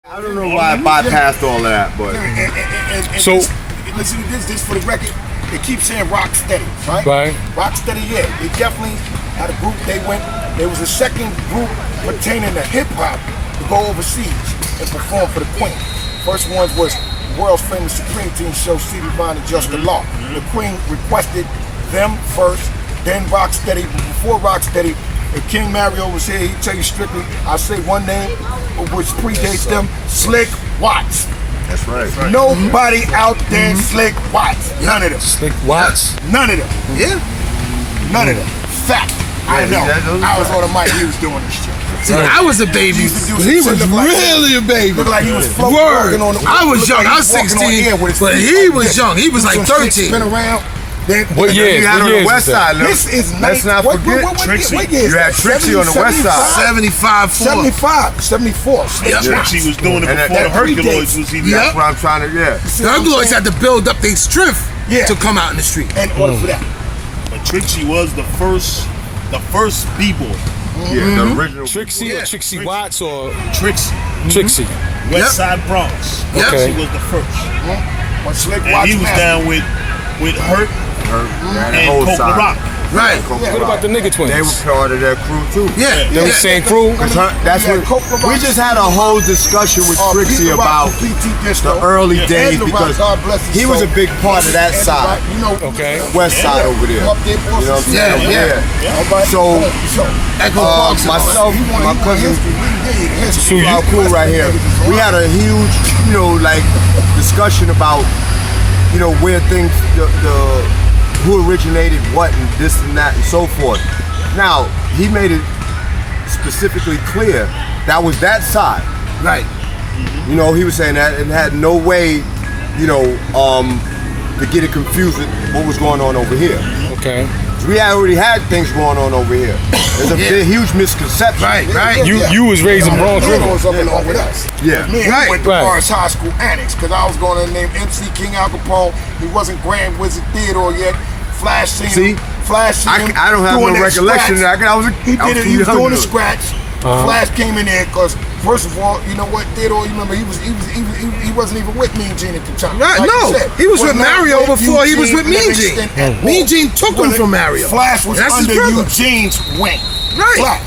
I don't know why I bypassed all of that, but So listen to this for the record. They keep saying rock steady, right? Right. Rock steady, yeah. They definitely had a group. There was a second group pertaining to hip hop to go overseas and perform for the Queen. First ones was world's famous Supreme Team show, C.D. Vine and Just the Law. The Queen requested them first, then Rocksteady. Before Rocksteady, if King Mario was here, he'd tell you strictly, I'll say one name, which predates them, Slick Watts. that's right. Nobody out there Slick Watts. None of them. Slick Watts. None of them. Yeah. None of them. Fact. I know. I was on the mic, he was doing this shit. See, I was a baby, but he was really a baby. Looked like he was Word. I was young. I was 16, but he was young. He was like 13. Spin around. What years? You had on the west side. This is Let's not forget Trixie. You had Trixie on the west side. 75, 74. Yep. Trixie was doing it And before the that Herculoids was even. That's what I'm trying to. Yeah. The Herculoids had to build up their strength to come out in the street. And order for that. But Trixie was the first b-boy. Yeah, the original. Trixie or Trixie Watts or Trixie. Trixie. West Side Bronx. Yep. Trixie was the first. When Slick And Watts he was down with Hurt and Coke Rock. Right. What about the nigga twins? They were part of that crew too. Yeah. They were the same crew? That's what we just had a whole discussion with Trixie about the early days because he was a big part of that side. Okay. West side over there. You know what I'm saying? Yeah. So myself, my cousin, cool right here. We had a huge, discussion about, where things, who originated what and this and that and so forth. Now, he made it specifically clear that was that side. Right. He was saying that and had no way, to get it confused with what was going on over here. Okay. We already had things going on over here. There's a huge misconception. Right. You was raised in Bronx River. Was up along with us. Yeah. Me and Right. he went to Right. Forest High School Annex because I was going to name MC King Al Capone. He wasn't Grand Wizard Theodore yet. Flash seen him. I don't have no recollection. He was doing the scratch. Flash came in there because first of all, you know what, Theodore, you remember he wasn't even with Mean Gene at the time. Right. Like No, you said, he was with Mario before he was with Mean Gene. Gene. Mean Gene took him from Mario. Flash was That's his under brother. Eugene's wing. Right.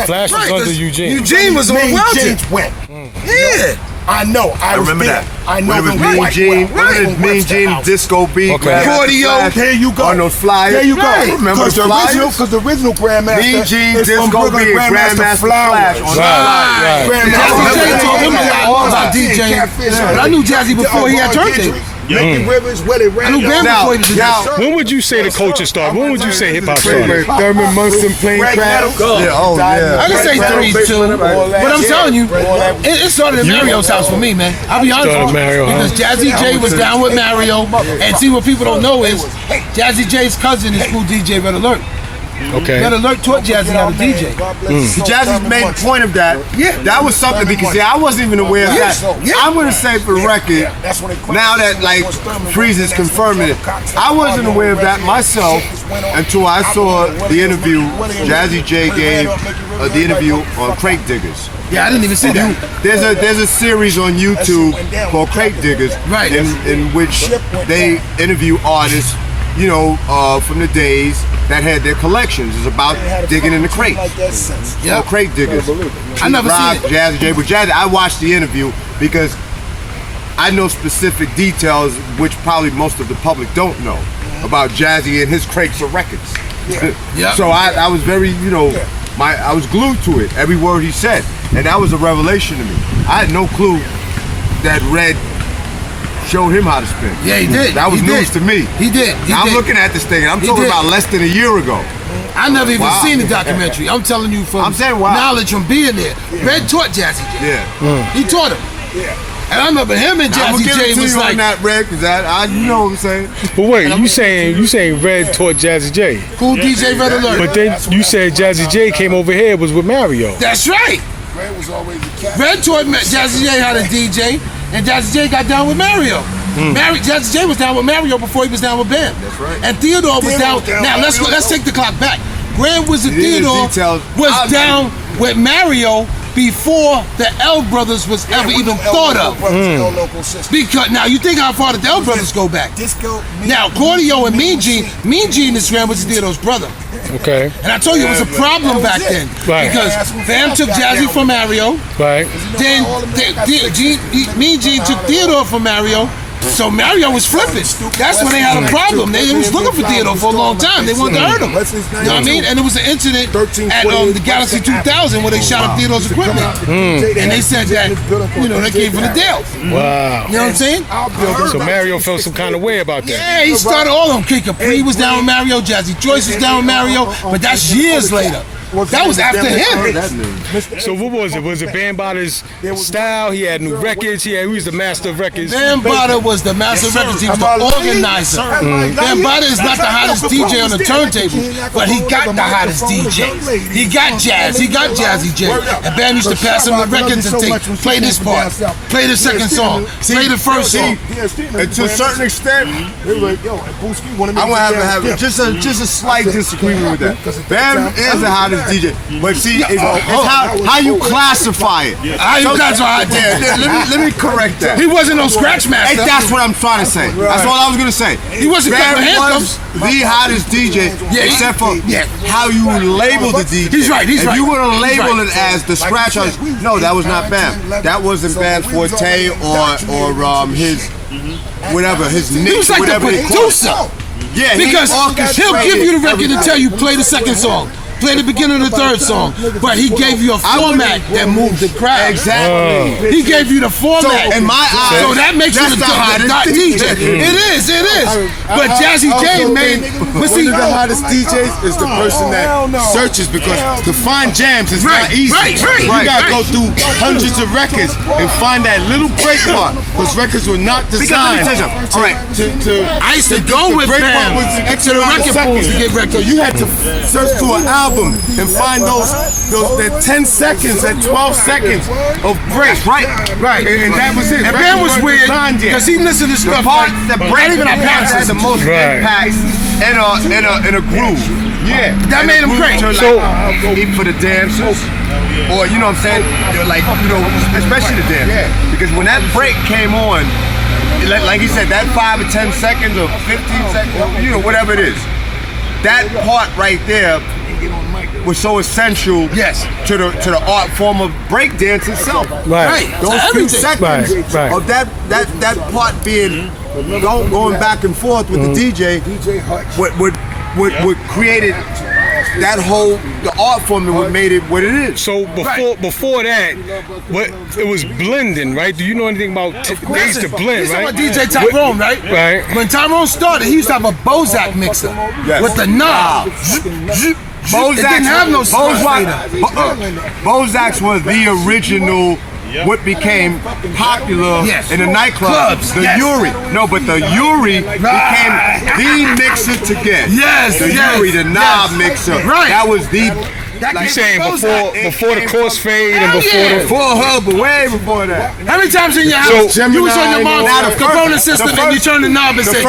Flash was under Eugene. Eugene was on Mean Welton. Gene's wing. Yeah. I know. I was remember there. that. I know When it was them Mean quite Gene, well. when it was Mean Webster Gene, House. Disco Beat, Okay. Cordio. There you go. on those flyers. There you go. Right. Remember the flyers? Because the original Grandmaster Mean Gene, is from Disco Brooklyn, Beat, Grandmaster Flash on the Right. flyers. Jazzy J told him a lot about DJing. But I knew Jazzy before he had turntables. Making rivers where they ran. I knew Grandma Now, before he did that. When would you say the culture started? When would you say hip hop started? Thurman Munson playing Greg crowd. Meadows. Yeah, oh yeah. I can say 3, 2, but I'm telling you, it started at Mario's house for me, man. I'll be honest Started with you. Mario, huh? Because Jazzy J was down with Mario, and see what people don't know is Jazzy J's cousin is who DJ Red Alert. Okay. Red Alert taught Jazzy how to DJ. Jazzy made a point of that. Yeah. That was something because I wasn't even aware of that. Yeah. I'm gonna say for the record, now that Freeze's confirming it, I wasn't aware of that myself until I saw the interview Jazzy J gave the interview on Crate Diggers. Yeah, I didn't even see that. There's a series on YouTube called Crate Diggers, Right. in which they interview artists, from the days that had their collections. It's about digging in the crates. Yeah. Crate Diggers. I never Rob, seen it. Jazzy J, but Jazzy, I watched the interview because I know specific details which probably most of the public don't know about Jazzy and his crates of records. Yeah. So I was very, I was glued to it, every word he said, and that was a revelation to me. I had no clue that Red showed him how to spin. Yeah, he did. That was He news did. to me. He did. I'm looking at this thing, and I'm He talking did. about less than a year ago. I never even Wow. seen the documentary. I'm telling you from I'm saying, wow. knowledge from being there. Red taught Jazzy J. Yeah. He taught him. And I remember him and I'm Jazzy gonna give J it to was you like, on that, Red, because I you know what I'm saying. But wait, you saying Red taught Jazzy J, cool DJ Red Alert. but then you said Jazzy J came over here was with Mario. That's right. Red was always the cat. Red taught Jazzy J how to DJ, and Jazzy J got down with Mario. Jazzy J was down with Mario before he was down with Bam. That's right. And Theodore was down. Now let's take the clock back. Grand Wizard Theodore was down with Mario before the L Brothers was ever even thought of. Because now you think how far the L Brothers go back. Now Claudio and Mean Gene Instagram was Theodore's brother. Okay. And I told you it was a problem back then. Right. Because Fam took Jazzy from Mario. Right. Then Mean Gene took Theodore from Mario. So Mario was flipping. That's when they had a problem. They was looking for Theodore for a long time. They wanted to hurt him. You know what I mean? And it was an incident at the Galaxy 2000 where they shot up Theodore's equipment. And they said that, you know, they came from the Dale. Wow. You know what I'm saying? So Mario felt some kind of way about that. Yeah, he started all of them. Kid Capri was down with Mario. Jazzy Joyce was down with Mario. But that's years later. That was after him. So what was it? Was it Bambatta's style? He had new records. He was the master of records. Bambatta was the master of records. He was the organizer. Bambatta is not the hottest DJ on the turntable, but he got the hottest DJs. He got Jazz. He got Jazzy J. And Bam used to pass him the records and play this part, play the second song, play the first song. And to a certain extent, I'm gonna have just a slight disagreement with that. Bam is the hottest DJ, but see, it's how you classify it. How you classify it? Let me correct that. He wasn't no scratch master. Hey, that's what I'm trying to say. That's all I was gonna say. He wasn't Bam handcuffs. was the hottest DJ, except for how you label the DJ. He's right. He's if right. you want to label it as the scratch artist, no, that was not Bam. That wasn't Bam's forte or his whatever his niche. He was like the producer. Yeah, because he'll give you the record and tell you play the second song, play the beginning of the third song, but he gave you a format that moved the crowd. Exactly. He gave you the format. So in my eyes, so that makes you the hottest DJ. It is. But Jazzy J made. But see, one of the hottest DJs is the person that searches, because to find jams is not easy. Right. You gotta go through hundreds of records and find that little break part, because records were not designed. All right. I used to go with Bam to the record pools to get records. So you had to search through an album and find that 10 seconds, that 12 seconds of break. Right. And that was it. And Bam was weird because he listened to stuff like The break even our parents had the most impact in a groove. Yeah. That made him great. So even for the dancers, or you know what I'm saying, like especially the dancers, because when that break came on, like he said, that 5 or 10 seconds or 15 seconds, whatever it is, that part right there was so essential to the art form of breakdance itself. Right. Those few seconds of that part being going back and forth with the DJ would created that whole the art form that made it what it is. So before that, it was blending, right? Do you know anything about they used to blend, right? About DJ Tyrone, right? Right. When Tyrone started, he used to have a Bozak mixer with the knob. It didn't have no Bozaks was the original. What became popular in the nightclubs, the Yuri. No, but the Yuri became the mixer to get. The Yuri, the knob mixer. Right. That was the. You saying before the crossfade and before her, but way before that. How many times in your house you was on your mom's Capone system and you turn the knob and say,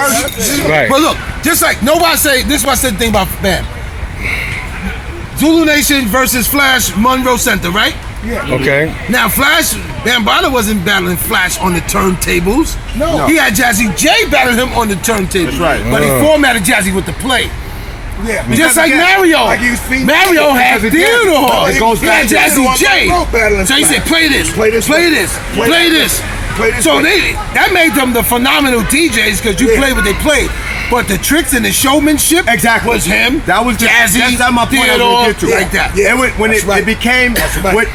right. But look, just like nobody say, this is what I said the thing about Bam. Zulu Nation versus Flash Monroe Center, right? Okay. Now Flash, Bambaataa wasn't battling Flash on the turntables. No. He had Jazzy J battling him on the turntables. That's right. But he formatted Jazzy with the play. Yeah. Just like Mario. Mario had Theodore. He had Jazzy J. So he said, play this. So that made them the phenomenal DJs because you played what they played. But the tricks and the showmanship was him. That was Jazzy, that's my point I was get to. Like that. Yeah. And when it became what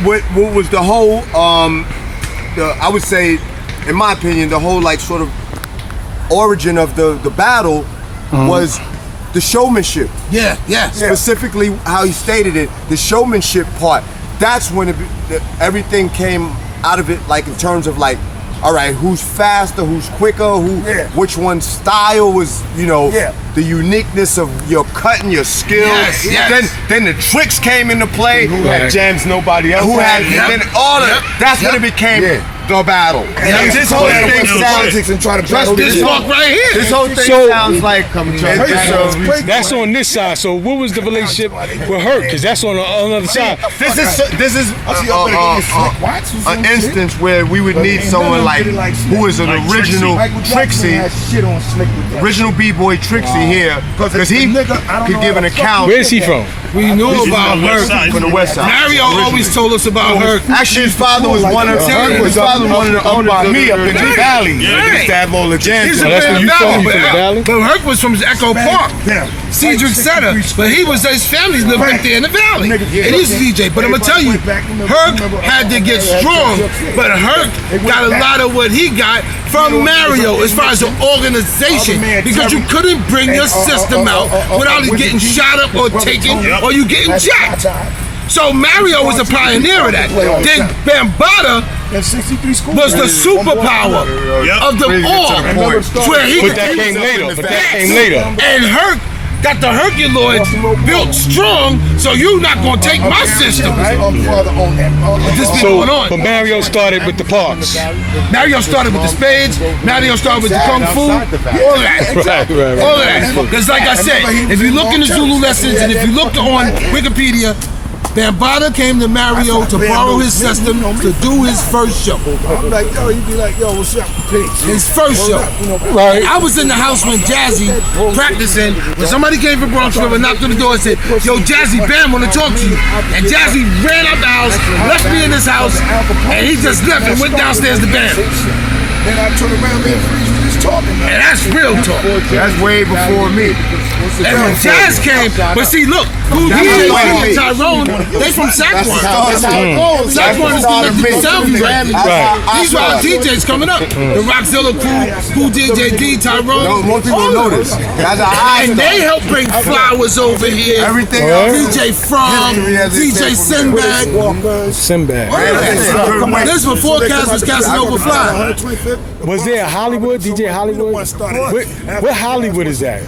was the whole I would say, in my opinion, the whole like sort of origin of the battle was the showmanship. Yeah. Specifically how he stated it, the showmanship part. That's when everything came out of it, like in terms of like, all right, who's faster, who's quicker, which one's style was, the uniqueness of your cut and your skill. Then the tricks came into play. Who had jams nobody else then all of that's when it became the battle. This whole thing sounds. This fuck right here. This whole thing sounds like That's on this side. So what was the relationship with Herc? Because that's on the other side. This is an instance where we would need someone like who is an original Trixie, original B-boy Trixie here, because he could give an account. Where's he from? We knew about Herc From the West Side. Mario always told us about Herc. Actually, his father was one of the owners by me up in the valley. Used to have all the jams. So that's where you from? You from the Valley? But Herc was from Echo Park, Cedric Center. But he was, his family lived right there in the valley. And he used to DJ. But I'm gonna tell you, Herc had to get strong. But Herc got a lot of what he got from Mario as far as the organization, because you couldn't bring your system out without it getting shot up or taken or you getting jacked. So Mario was a pioneer of that. Then Bambaataa was the superpower of them all. Where he But that came later. And Herc got the Herculoids built strong, so you're not gonna take my system. This been going on. But Mario started with the Parks. Mario started with the spades. Mario started with the kung fu. All of that. Right. All of that. Because like I said, if you look in the Zulu lessons and if you look on Wikipedia, Bambaataa came to Mario to borrow his system to do his first show. I'm like, yo, he'd be like, yo, what's up? Peace. His first show. Right. I was in the house when Jazzy practicing. When somebody came from Bronx River, knocked on the door and said, yo, Jazzy, Bam want to talk to you. And Jazzy ran out the house, left me in his house, and he just left and went downstairs to Bam. Then I turn around, man, he's talking. And that's real talk. That's way before me. And when Jazz came, but see, look, who DJ and Tyrone, they from Saquon. Saquon is connected to Soundview right now. These are our DJs coming up. The Rockzilla crew, Cool DJ D, Tyrone. Most people know this. And they help bring flowers over here. Everything DJ From, DJ Sinbad. This before Cass was Casanova Fly. Was there a Hollywood, DJ Hollywood? What Hollywood is that?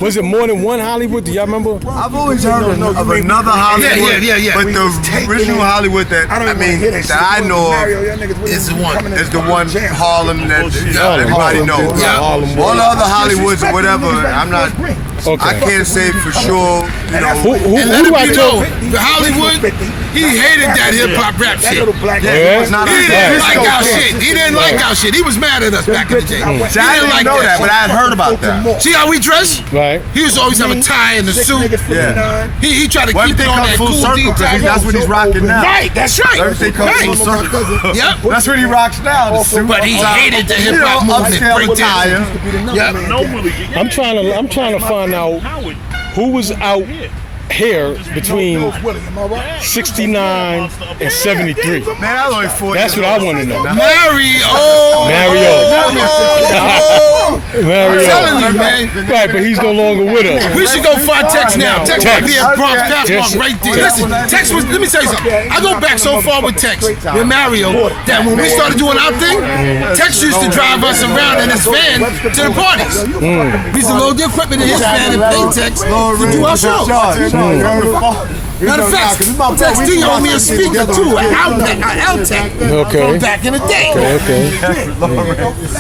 Was it more than one Hollywood? Do y'all remember? I've always heard of another Hollywood. Yeah. But the original Hollywood that I know of Is the one. is the one Harlem that everybody knows. All the other Hollywoods or whatever, I'm not. I can't say for sure. You know, Who do I know? talk? The Hollywood, he hated that hip hop rap shit. it was not He didn't like our shit. He didn't like our shit. He was mad at us back in the day. I didn't like that, but I had heard about that. See how we dress? Right. He used to always have a tie and a suit. Yeah. He tried to keep it Everything on comes that full cool circle because that's what he's rocking now. Right, that's right. Everything comes full circle. Yep. That's what he rocks now. The suit, But he hated the hip hop movement. upscale Break attire. Yep. I'm trying to find out who was out here between 69 and 73. Man, I was only 4 That's what I want to know. Mario. Mario. I'm telling you, man. Right, but he's no longer with us. We should go find Tex now. Tex might be at Bronx Pathmark Yes. right there. Listen, Tex was, let me tell you something. I go back so far with Tex, with Mario, that when we started doing our thing, Tex used to drive us around in his van to the parties. We used to load the equipment in his van and pay Tex to do our shows. Matter of fact, Tex D owed me a speaker too, an Altec from back in the day. Okay.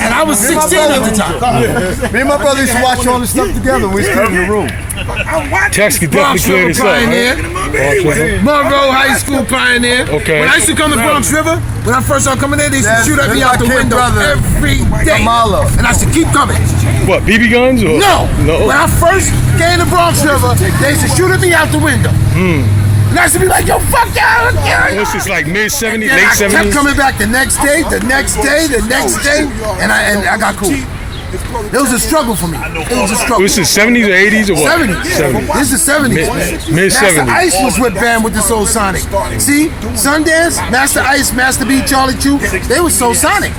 And I was 16 at the time. Me and my brother used to watch all this stuff together. We used to in the room. Tex could Bronx definitely clear River this up. pioneer. Monroe High School pioneer. Okay. When I used to come to Bronx River, when I first started coming there, they used to shoot at me That's out the my kid window brother, every day. Kamala. And I said, keep coming. What, BB guns or? No. No. When I first came to Bronx River, they used to shoot at me out the window. And I used to be like, yo, fuck y'all. This is like mid-70s, And late I kept 70s? coming back the next day, and I got cool. It was a struggle for me. It was a struggle. This is 70s or 80s or what? 70s. This is 70s, man. Mid-70s. Master Ice was with Bam with the Soul Sonic. See, Sundance, Master Ice, Master B, Charlie Chu, they was Soul Sonic.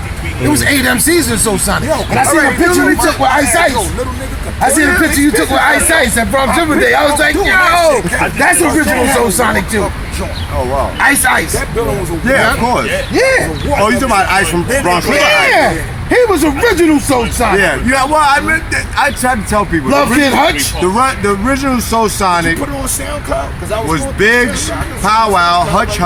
It was 8 MCs in Soul Sonic. And I seen a picture we took with Ice Ice. I seen a picture you took with Ice Ice at Bronx River Day. I was like, yo, that's original Soul Sonic too. Oh, wow. Ice Ice. Yeah, of course. Yeah. Oh, you talking about Ice from Bronx? Yeah. He was original Soul Sonic. Yeah. Well, I tried to tell people. Love Kid Hutch. The original Soul Sonic Put it on SoundCloud. was Biggs, Pow Wow, Hutch,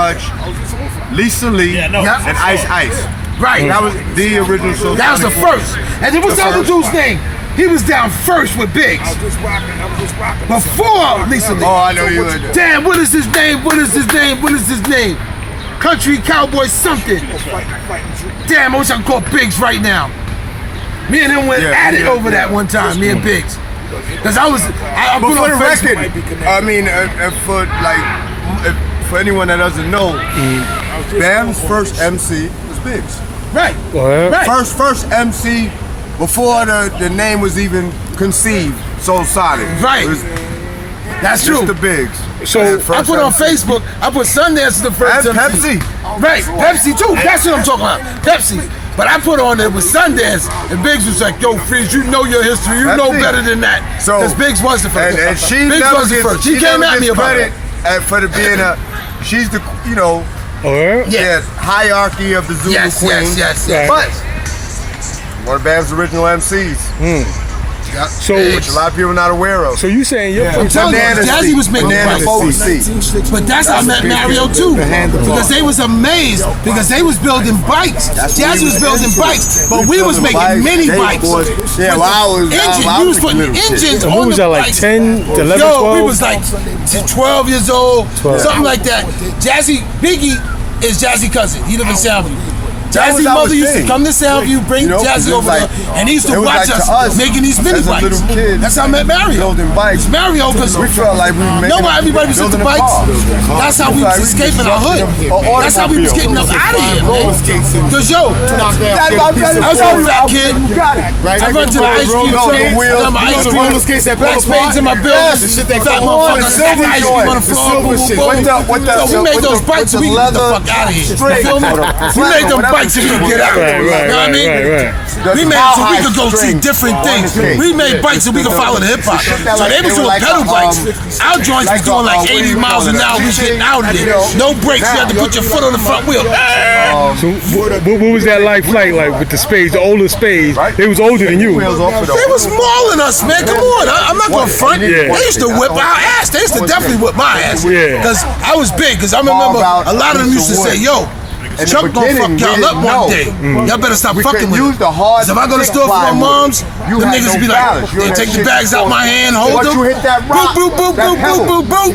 Lisa Lee, and Ice Ice. Right. That was the original Soul. That was the first. And then what's the other dude's name? He was down first with Biggs. I was just rocking. Before Lisa Lee. Oh, I know you were. Damn, what is his name? What is his name? What is his name? Country Cowboy something. Damn, I wish I could call Biggs right now. Me and him went at it over that one time, me and Biggs. Because I put But for on the Facebook. record, I mean, for anyone that doesn't know, Bam's first MC was Biggs. Right. Right. First MC before the name was even conceived, Soul Sonic. Right. It was That's true. Mr. Biggs. So I put on Facebook, I put Sundance as the first And MC. Pepsi. Right, Pepsi too. That's what I'm talking about. Pepsi. But I put on it with Sundance, and Biggs was like, "Yo, Freeze, you know your history. You know Pepsi. better than that." So- Because Biggs was the first. And she Biggs never was the gets, first. She came never at me gets about credit it. for being she's the, Alright. Yeah. hierarchy of the Zulu Yes, Queen. yes. But one of Bam's original MCs, So which a lot of people are not aware of. so you saying you're from telling you, Banana Jazzy seat. was making Banana prices. seat. But that's how I met Mario too. Because they was amazed because they was building bikes. Jazzy was building bikes, but we was making mini bikes. Yeah, well, I was. Engines. I We was was putting little kid. engines And on what was the that, like bikes. 10, 11, Yo, 12? we was like 12 years old, something like that. Jazzy, Biggie is Jazzy cousin. He live in Soundview. That Jazzy was our mother used to thing. come to Soundview, bring You know, 'cause Jazzy it was over like- there, and he used it to was watch like to us us, making these mini as a bikes. little kid, That's how I met Mario. building bikes. Mario, because We felt like we were making nobody, everybody was into building a bikes. car. That's how we was escaping our hood. That's how we was getting up out of here, man. Cause yo, I was a fat kid. You got it. I run to the ice cream truck, I got my ice cream, black spades in my building, fat motherfucker, stack the ice cream on the floor, boom, boom, boom. So we made those bikes so we could get the fuck out of here. You feel me? We made them bikes so we could get out. You know what I mean? We made it so we could go see different things. We made bikes so we could follow the hip hop. So they was doing pedal bikes. Our joints was doing like 80 miles an hour. We was getting out of there. No brakes. You had to put your foot on the front wheel. So what was that like with the spades, the older spades? They was older than you. They was mauling us, man. Come on. I'm not going to front. Yeah. They used to whip our ass. They used to definitely whip my ass. Yeah. Because I was big. Because I remember a lot of them used to say, yo, Chuck gonna fuck y'all up one day. Y'all better stop fucking with him. Cause if I go to the store for my mom's, them niggas be like, they take the bags out my hand, hold them, boop, boop, boop, boop, boop, boop, boop,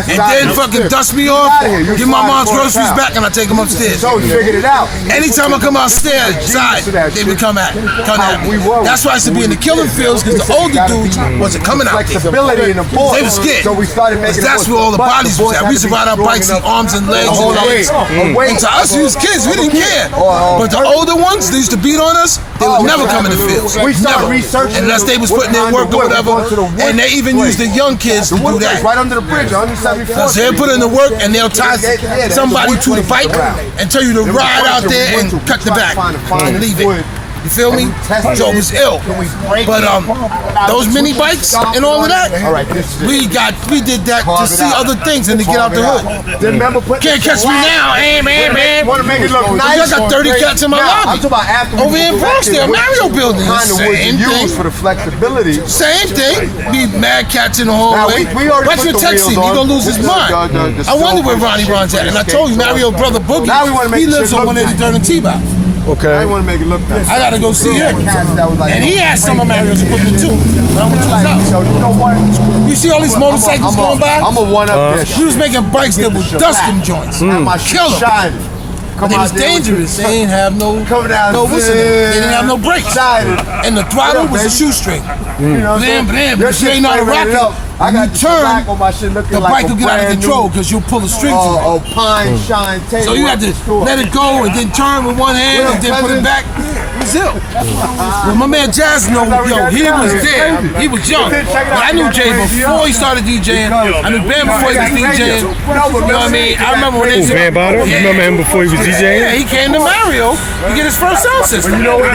and then fucking dust me off, give my mom's groceries back, and I take them upstairs. So we figured it out. Anytime I come outstairs, they would come at me. That's why I used to be in the killing fields, because the older dudes wasn't coming out there. Flexibility in the board. They was scared. So we started making. That's where all the bodies was at. We used to ride our bikes in arms and legs and legs. And to us, we was kids, we didn't care. But the older ones, they used to beat on us, they would never come in the fields. We started Never. researching Unless they was putting in work or whatever. And they even used the young kids to do that. Right under the bridge, 174th. Because they'll put in the work and they'll tie somebody to the bike and tell you to ride out there and cut the back and leave it. You feel me? So it was ill. But those mini bikes and all of that, we did that to see other things and to get out the hood. Can't catch me now, hey man. Want to make it look nice? I got 30 cats in my lobby. I'm talking about after Over here in Brookdale, Mario building. Same thing. For the flexibility. Same thing. Be mad cats in the hallway. we already Watch put your the text him. wheels He on. gonna lose his mind. I wonder where Ronnie Ron's at. And I told you, Mario brother Boogie, Now we wanna make he the lives shit on look 183rd and T-Bow. Okay. I want to make it look nice. I gotta go see him. And he has some of Mario's equipment too. But I went to his house. So you know what? You see all these motorcycles going by? I'm a one up this. He was making bikes that would dust them joints. My shit Kill 'em. shining. But they was dangerous. They ain't have no, Coming down what's it? They didn't have no brakes. And the throttle was a shoestring. Blam, blam. But if you ain't not a rocket, you turn, the bike will get out of control because you'll pull the strings away. Pine shine tape. So you had to let it go and then turn with one hand and then put it back. It was ill. Well, my man Jaz, yo, he was there. He was young. But I knew Jay before he started DJing. I knew Bam before he was DJing. You know what I mean? I remember when they Bam Bottom? You remember him before he was DJing? Yeah, he came to Mario to get his first sound system. You know what?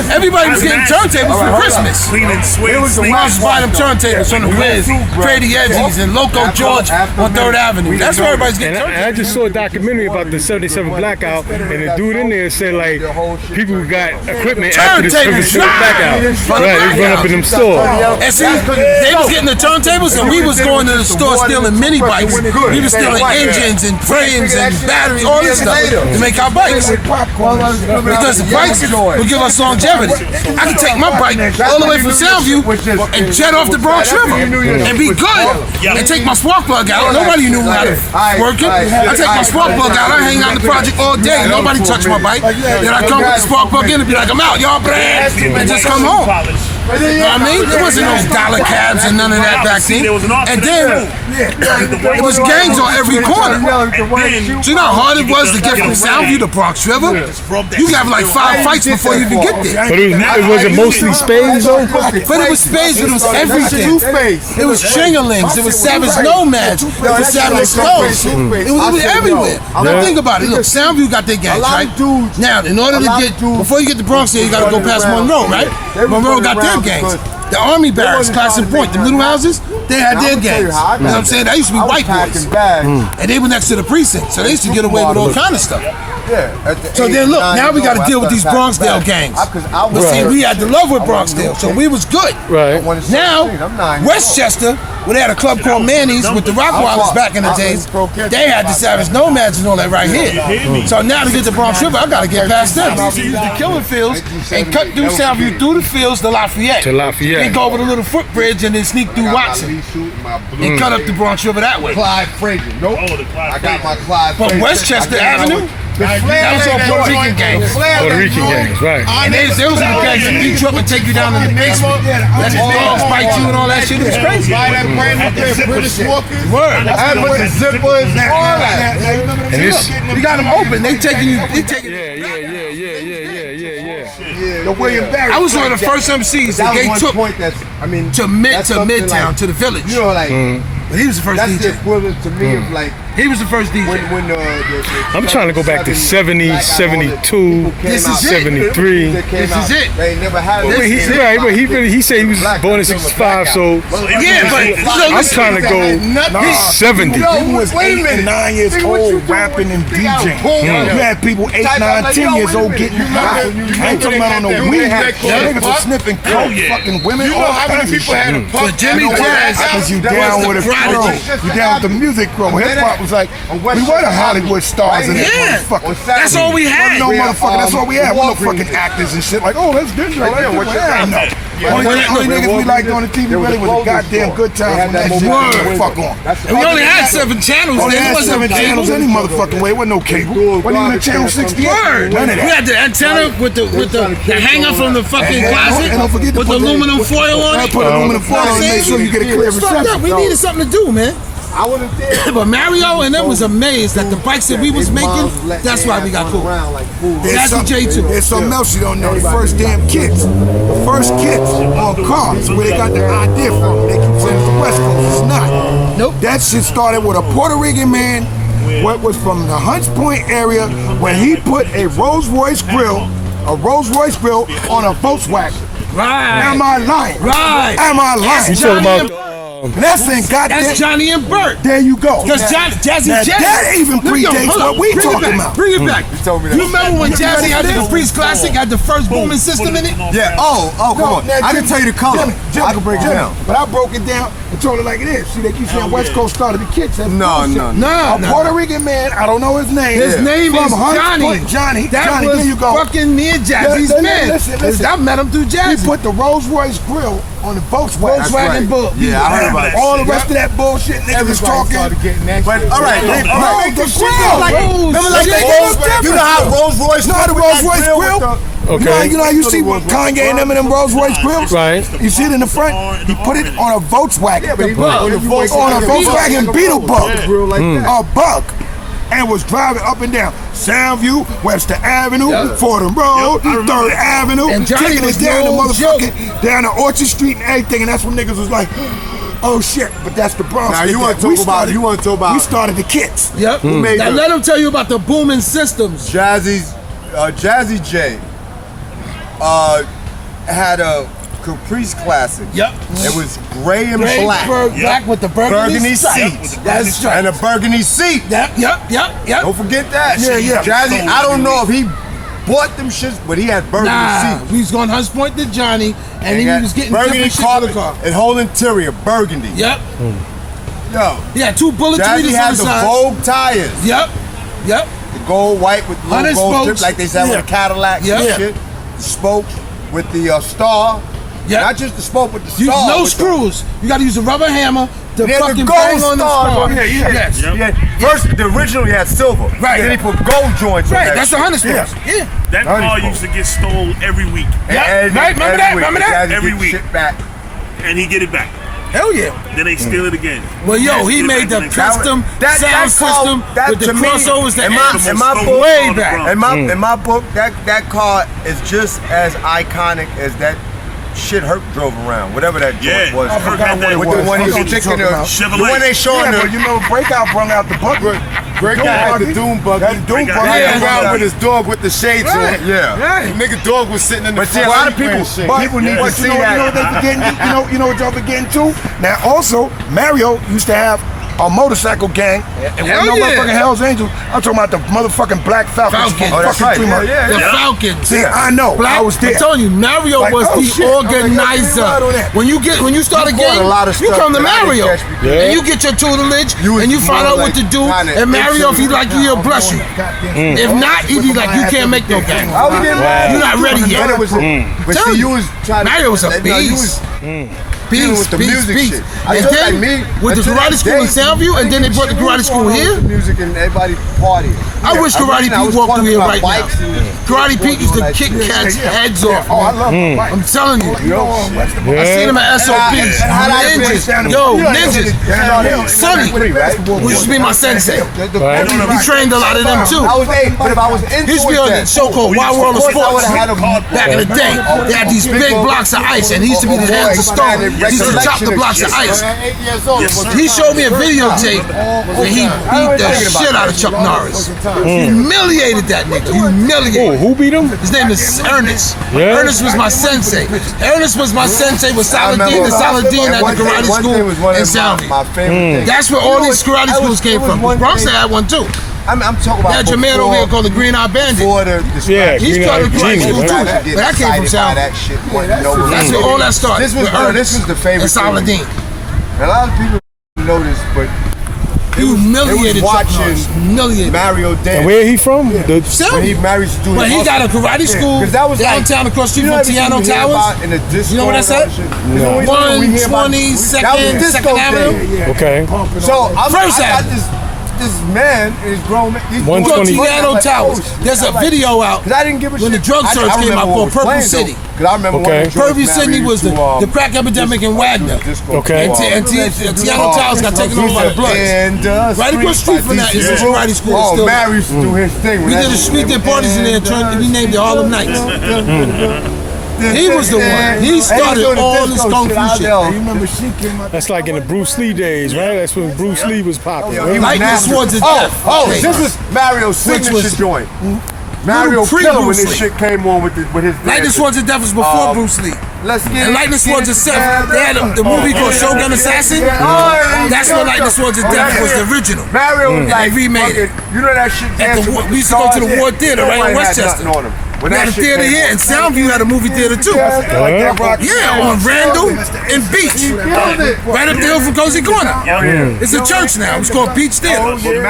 Everybody was getting turntables for Christmas. Clean and sweet. We used to buy them turntables from the Wiz, Crazy Edgies, and Loco George on 3rd Avenue. That's where everybody's getting And turntables. I just saw a documentary about the 77 blackout, and the dude in there said like people who got equipment Turntables, after the strippers back out. Right, they run up in them stores. And see, they was getting the turntables, and we was going to the store stealing mini bikes. We was stealing engines and frames and batteries, all this stuff to make our bikes. Because the bikes would give us longevity. I could take my bike all the way from Soundview and jet off the Bronx River and be good. And take my spark plug out. Nobody knew how to work it. I take my spark plug out. I hang out in the project all day. Nobody touch my bike. Then I come with the spark plug in and be like, I'm out, y'all, and just come home. You know what I mean? There wasn't no dollar cabs and none of that back then. And then it was gangs on every corner. So you know how hard it was to get from Soundview to Bronx River? You have like 5 fights before you even get there. But it wasn't mostly spades though? But it was spades, but it was everything. It was Chingalings, it was Savage Nomads, it was Savage Stones. It was everywhere. Now think about it. Look, Soundview got their gangs, right? Now, in order to get, before you get to Bronx here, you gotta go past Monroe, right? Monroe got their gangs. The Army barracks, Classen Point, the little houses, they had their gangs. You know what I'm saying? That used to be white boys. And they were next to the precinct, so they used to get away with all kind of stuff. So then look, now we got to deal with these Bronxdale gangs. But see, we had to love with Bronxdale, so we was good. Right. Now, Westchester, where they had a club called Manny's with the Rockwallers back in the days, they had the Savage Nomads and all that right here. So now to get to Bronx River, I got to get past them. I used to use the killing fields and cut through Soundview through the fields to Lafayette. Then go over the little footbridge and then sneak through Watson and cut up the Bronx River that way. Clyde Frazier. Nope. I got my Clyde But Frazier. Westchester Avenue, that was all Puerto Rican gangs. Puerto Rican gangs, right. And they was the gangs that beat you up and take you down in the basement. Let the dogs bite you and all that shit. It was crazy. Word. I put the zippers and all that. And this, You got them open. They taking you. The William Barry. I was one of the first MCs that they took to Midtown, to the village. You know, like, But he was the first that's DJ. the equivalent to me of like, He was the first DJ. when I'm trying to go back to 70, 72, This is it. 73. This is it. They never had But he, right, but he said he was born in 65, so Yeah, but I'm trying to go 70. was 8 and 9 years old rapping and DJing. You had people 8, 9, 10 years old getting high. I ain't talking about on no weed. Niggas were sniffing coke, fucking women. You know how many people had a But Jimmie Jaz, because you down with a crow. You down with the music crow. Hip hop was like, we were the Hollywood stars in that Yeah. motherfucker. That's all we had. No motherfucker, that's all we had. We no fucking actors and shit like, oh, that's Denzel. No. Only niggas we liked on the TV really was a goddamn good time when that shit was fuck on. And we only had 7 channels. Only There had wasn't 7 channels any motherfucking way. It wasn't no cable. Wasn't even a channel 68. Word. None of We that. had the antenna with the hanger from the fucking closet And don't forget to with the put aluminum foil on it. Put aluminum foil on it, make sure you get a clear reception. We needed something to do, man. I wasn't there. But Mario and them was amazed that the bikes that we was making, that's why we got cool. That's the J2. There's something else you don't know. The first damn kits. The first kits on cars, where they got the idea from. They keep saying it's the West Coast. It's not. Nope. That shit started with a Puerto Rican man, what was from the Hunts Point area, when he put a Rolls Royce grill on a Volkswagen. Right. Am I lying? Right. Am I lying? You talking about That's in goddamn. That's Johnny and Bert. There you go. Because Jazzy Now, Jazz. that even predates what we talking about. Bring it back. told me that. You remember when Jazzy had the Caprice Classic, had the first booming system in it? Yeah. Oh, come on. I can tell you the color. I can break it down. But I broke it down and told it like it is. See, they keep saying West Coast started the kids. That's No, bullshit. no, A Puerto Rican man, I don't know his name. His name From is Hunts Johnny. Point. Johnny. That Johnny, was there you go. fucking me and Jazzy's Listen, man. listen. I met him through He Jazzy. put the Rolls Royce grill on the Volkswagen. Volkswagen Bull. Yeah, I heard about it. All the rest of that bullshit niggas was talking. But all right, No, the grill. remember like They the gave Rolls, them you know how Rolls Royce? No, the Rolls Royce grill. Okay. You know how you see Kanye and them in them Rolls Royce grills? Right. You see it in the front? He put it on a Volkswagen. On the On a Volkswagen Beetle Bug. grill like that. A bug. And was driving up and down Soundview, Webster Avenue, Fordham Road, 3rd Avenue, And Johnny taking was it down to no motherfucking down to Orchard Street and everything. And that's when niggas was like, oh shit, but that's the Bronx. Now, did you that. wanna talk We about- started- you wanna talk about- We started the kits. Yep. made Now the- let him tell you about the booming systems. Jazzy J had a Caprice Classic. Yep. It was gray and black. Black with the Burgundy stripes. seats. That's right. And a burgundy seat. Yep. Don't forget that. Yeah. Jazzy, I don't know if he bought them shits, but he had burgundy seats. We was going Hunts Point to Johnny, and then he was getting burgundy different shit for the car. and whole interior burgundy. Yep. Yo. He had 2 bullet Jazzy tweeters had on the the side. Vogue tires. Yep. Yep. The gold white with the little gold spokes. strip like they said with a Cadillac and shit. The spokes with the star. Yep. Not just the spoke, but the star. No screws. You got to use a rubber hammer to fucking the bang gold on the stars star. on there. Yes. Yeah. First, the original he had silver. Right. Then he put gold joints. Right. On That's the Hunter spokes. Yeah. That car used to get stolen every week. Right. Remember that? Remember that? Every week. Shit back. And he get it back. Hell yeah. Then they steal it again. Well, yo, he made the custom sound system with the crossovers that in my book, way back. In my book, that car is just as iconic as that shit Herc drove around, whatever that joint was. I forgot what it was. With the one he was taking the one they showing but you know, Breakout brung out the buggy. Breakout had the Doom buggy. Doom buggy. Riding around with his dog with the shades on. Yeah. Right. The nigga dog was sitting in the But see, a lot of people need to see that. You know what they forgetting? You know what y'all forgetting too? Now also, Mario used to have a motorcycle gang, and one of motherfucking Hell's Angels. I'm talking about the motherfucking Black Falcons. Oh, that's right. The Falcons. See, I know. I was there. I'm telling you, Mario was the organizer. When you start a game, you come to Mario, and you get your tutelage, and you find out what to do. And Mario, if he like you, he'll bless you. If not, he'd be like, you can't make no game. You're not ready yet. But see, you was trying to. Mario was a beast. Beast. And then with the karate school in Soundview, and then they brought the karate school here. Music and everybody partying. I wish Karate Pete walked through here right now. Karate Pete used to kick cats' heads off. Oh, I love him. I'm telling you. I seen him at SOPs. Ninjas. Yo, ninjas. Sonny, who used to be my sensei. He trained a lot of them too. I was 8, but if I was into He used to be on the so-called Wild World of Sports back in the day. They had these big blocks of ice, and he used to be the hands of stone. He used to chop the blocks of ice. He showed me a videotape where he beat the shit out of Chuck Norris. Humiliated that nigga. Humiliated. Who beat him? His name is Ernest. Yeah. Ernest was my sensei. Ernest was my sensei with Saladin and Saladin at the karate school in Soundview. That's where all these karate schools came from. Bronx had one too. I'm talking about that Jermaine over here called the Green Eye Bandit. He started karate school too. But that came from Soundview. That's where all that started. This was the favorite. And Saladin. A lot of people know this, but he humiliated watching Mario dance. And where he from? When he married to do But he got a karate school downtown across the street from Tiano Towers. You know what I said? 122nd, 2nd Avenue. Okay. So I got this man is grown man. 120 Tiano Towers. There's a video out I didn't give a when the drug search came out called Purple City. Because I remember Purple City was the crack epidemic in Wagner. Okay. And Tiano Towers got taken over by the Bloods. Right across the street from that is a karate school. Oh, Mary used to do his thing. We did parties in there. We named it Harlem Nights. He was the one. He started all this kung fu shit. That's like in the Bruce Lee days, right? That's when Bruce Lee was popular. Lightning Swords of Death. This was Mario's signature joint. Mario Killer when this shit came on with his Lightning Swords of Death was before Bruce Lee. And Lightning Swords of Death, they had the movie called Shogun Assassin. That's when Lightning Swords of Death was the original. Mario was like, they remade it. You know that shit. We used to go to the Ward Theater right in Westchester. We had a theater here, and Soundview had a movie theater too. Yeah, on Randall and Beach. Right up the hill from Cozy Corner. It's a church now. It's called Beach Theater. You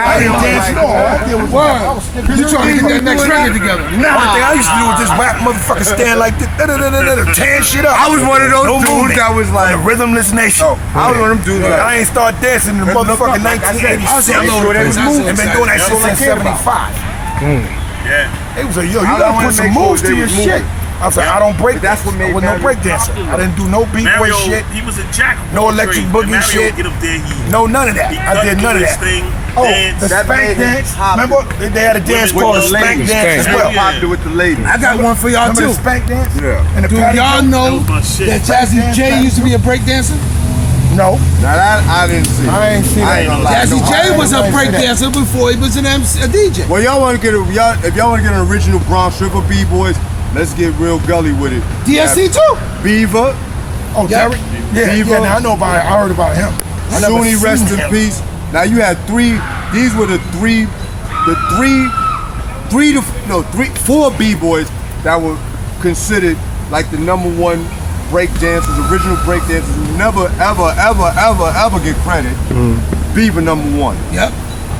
trying to get that next record together. One thing I used to do with this whack motherfucker stand like this, tearing shit up. I was one of those dudes that was like Rhythmless Nation. I was one of them dudes. I ain't start dancing in the motherfucking 1986. And been doing that shit since 75. Yeah. It was like, yo, you gotta put some moves to your shit. I was like, I don't break. That's what made me. I was no break dancer. I didn't do no b-boy shit. He was a jack. No electric boogie shit. No, none of that. I did none of that. The spank dance. Remember, they had a dance called a spank dance as well. With the ladies. I got one for y'all too. Spank dance. Yeah. Do y'all know that Jazzy J used to be a break dancer? No. Now that I didn't see. I ain't seen that. Jazzy J was a break dancer before he was a DJ. Well, y'all want to get if y'all want to get an original Bronx River B-boys, let's get real gully with it. DSC too. Beaver. Oh, Derek. Yeah. Now I know about it. I heard about him. Sunni, rest in peace. Now you had three. These were the three 4 b-boys that were considered like the #1 break dancers, original break dancers who never, ever get credit. Beaver #1. Yep.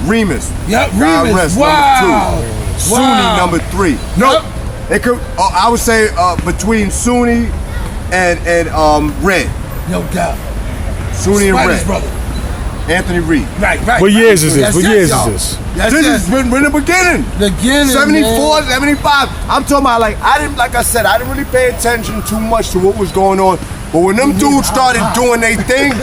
Remus. Yep. God Remus. rest, Wow. Sunni #3. No, it could. I would say between Sunni and Red. No doubt. Sunni and Spider's Red. brother. Anthony Reed. Right. What years is this? That's What it, years y'all. is this? That's This it. has been in the beginning. Beginning, 74, man. 75. I'm talking about like I didn't really pay attention too much to what was going on. But when them dudes started doing their thing,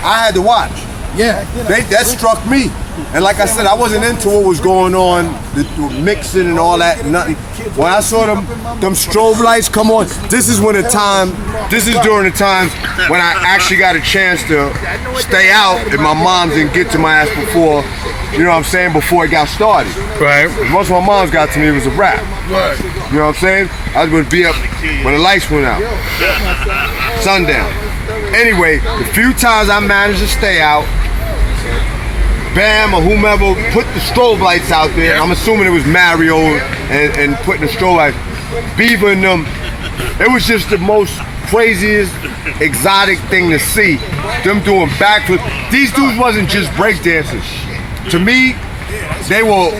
I had to watch. Yeah. That struck me. And like I said, I wasn't into what was going on, the mixing and all that, nothing. When I saw them strobe lights come on, this is during the times when I actually got a chance to stay out and my mom didn't get to my ass before, you know what I'm saying, before it got started. Right. Once my mom's got to me, it was a wrap. Right. You know what I'm saying? I would be up when the lights went out. Sundown. Anyway, the few times I managed to stay out, Bam or whomever put the strobe lights out there. I'm assuming it was Mario and putting the strobe lights. Beaver and them. It was just the most craziest, exotic thing to see. Them doing backflips. These dudes wasn't just break dancers. To me, they were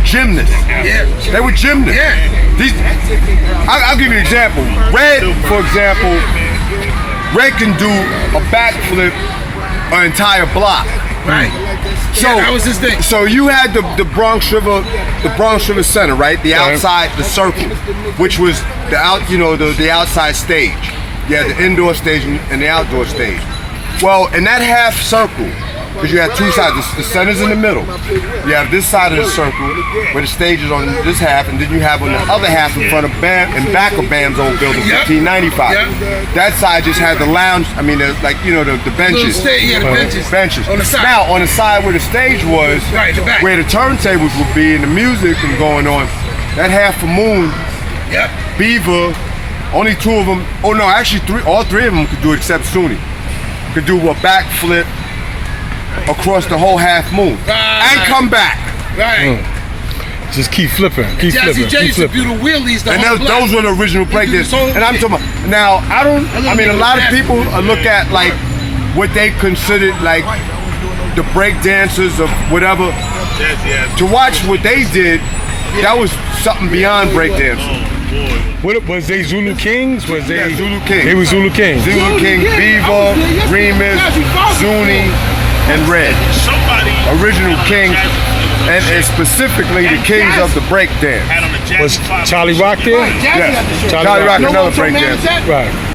gymnasts. They were gymnasts. I'll give you an example. Red, for example, Red can do a backflip an entire block. Right. So that was his thing. So you had the Bronx River Center, right? The outside, the circle, which was the outside stage. You had the indoor stage and the outdoor stage. Well, in that half circle, because you had two sides, the center's in the middle. You have this side of the circle where the stage is on this half, and then you have on the other half in front of Bam and back of Bam's old building, 1595. That side just had the lounge. I mean, the benches. The benches. On the side. Now on the side where the stage was, right, the back, where the turntables would be and the music was going on, that half a moon. Beaver, only 2 of them. Oh no, actually all three of them could do it except Sunni. Could do a backflip across the whole half moon and come back. Right. Just keep flipping. Keep Jazzy flipping. J Keep used to flipping. do the wheelies. And those were the original breakdancers. And I'm talking about now. I mean, a lot of people look at like what they considered like the breakdancers of whatever. To watch what they did, that was something beyond breakdancing. What was they Zulu Kings? Was they Zulu Kings? They were Zulu Kings. Zulu King, Beaver, Remus, Sunni, and Red. Original kings, and specifically the kings of the break dance. Was Charlie Rock there? Yes. Charlie Rock, another break dancer. Right.